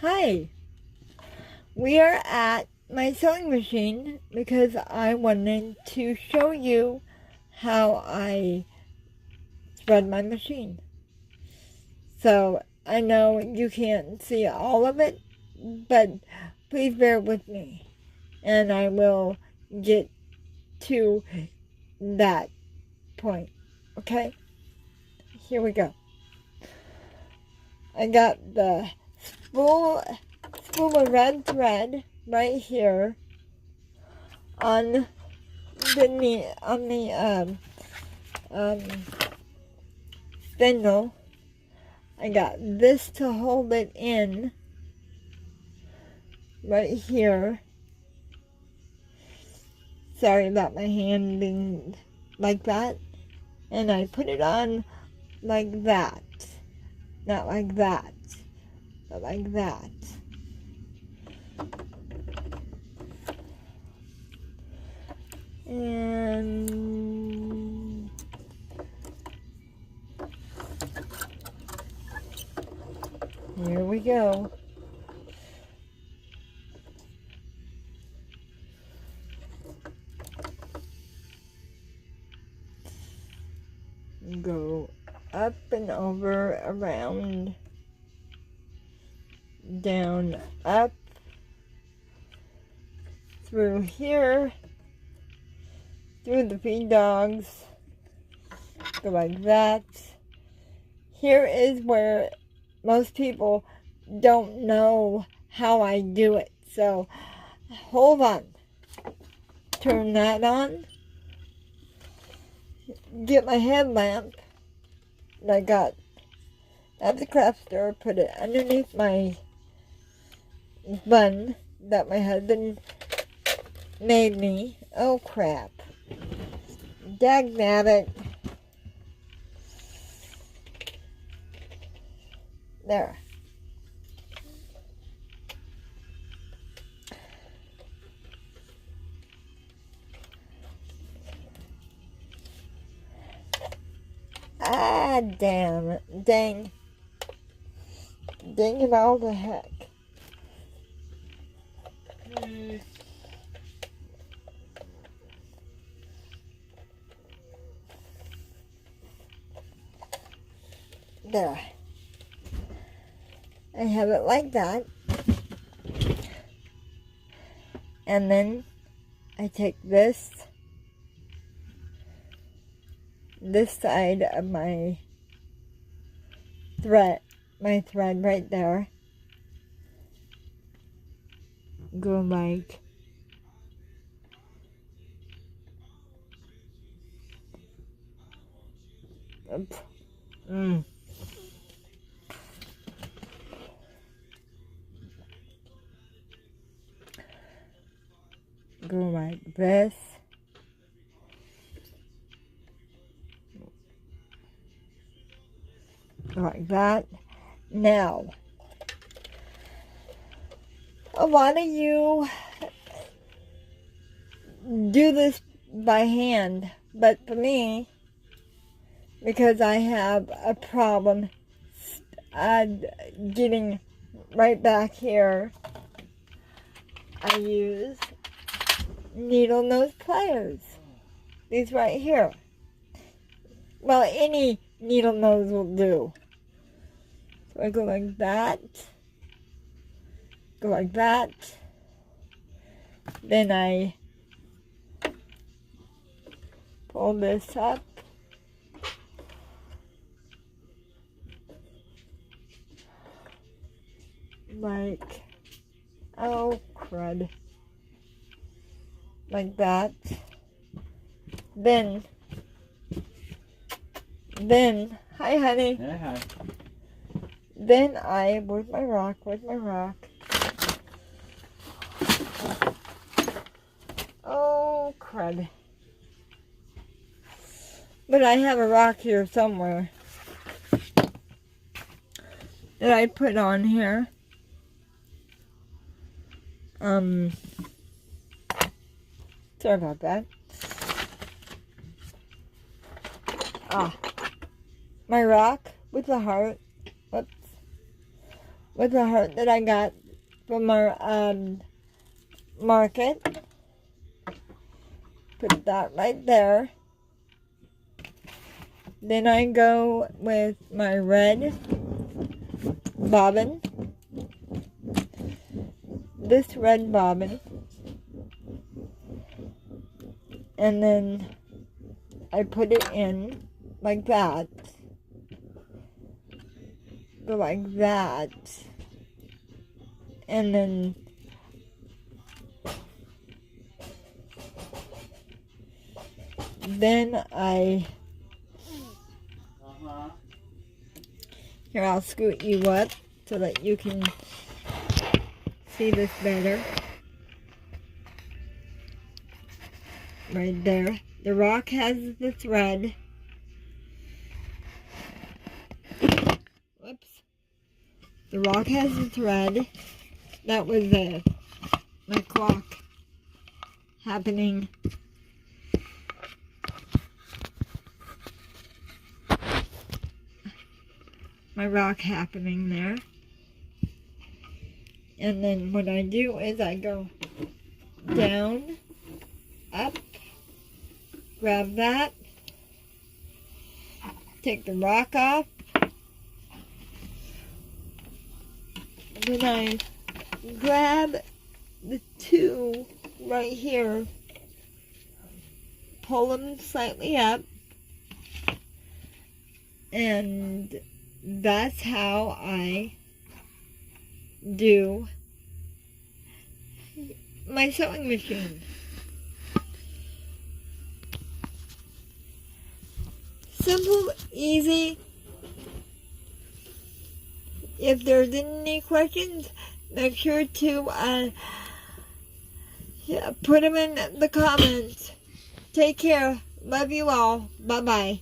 Hi, we are at my sewing machine because I wanted to show you how I thread my machine. So I know you can't see all of it, but please bear with me and I will get to that point. Okay, here we go. I got the spool of red thread right here on the spindle. I got this to hold it in right here. Sorry about my hand being like that. And I put it on like that. Not like that, but like that. And here we go. Go up and over, around, down, up, through here, through the feed dogs, go like that. Here is where most people don't know how I do it. So, hold on. Turn that on. Get my headlamp that I got at the craft store. Put it underneath my bun that my husband made me. Oh crap. Dagnabbit. There. Ah, damn. Dang. Dang it all to heck. There. I have it like that. And then I take this side of my thread right there. Go like go like this. Like that. Now, a lot of you do this by hand, but for me, because I have a problem getting right back here, I use needle nose pliers. These right here. Well, any needle nose will do. So I go like that. Go like that. Then I pull this up. Like, oh crud. Like that. Then, hi honey. Yeah, hi. Then where's my rock? Oh crud. But I have a rock here somewhere that I put on here. Sorry about that. My rock with the heart. Whoops. with a heart that I got from our market. Put that right there. Then I go with my red bobbin. This red bobbin. And then I put it in like that. Go like that. And then I here, I'll scoot you up so that you can see this better. Right there. The rock has the thread. Whoops. The rock has the thread. That was my clock happening. My rock happening there. And then what I do is I go down, up, grab that, take the rock off, then I grab the two right here, pull them slightly up, and that's how I do my sewing machine. Simple, easy. If there's any questions, make sure to put them in the comments. Take care. Love you all. Bye-bye.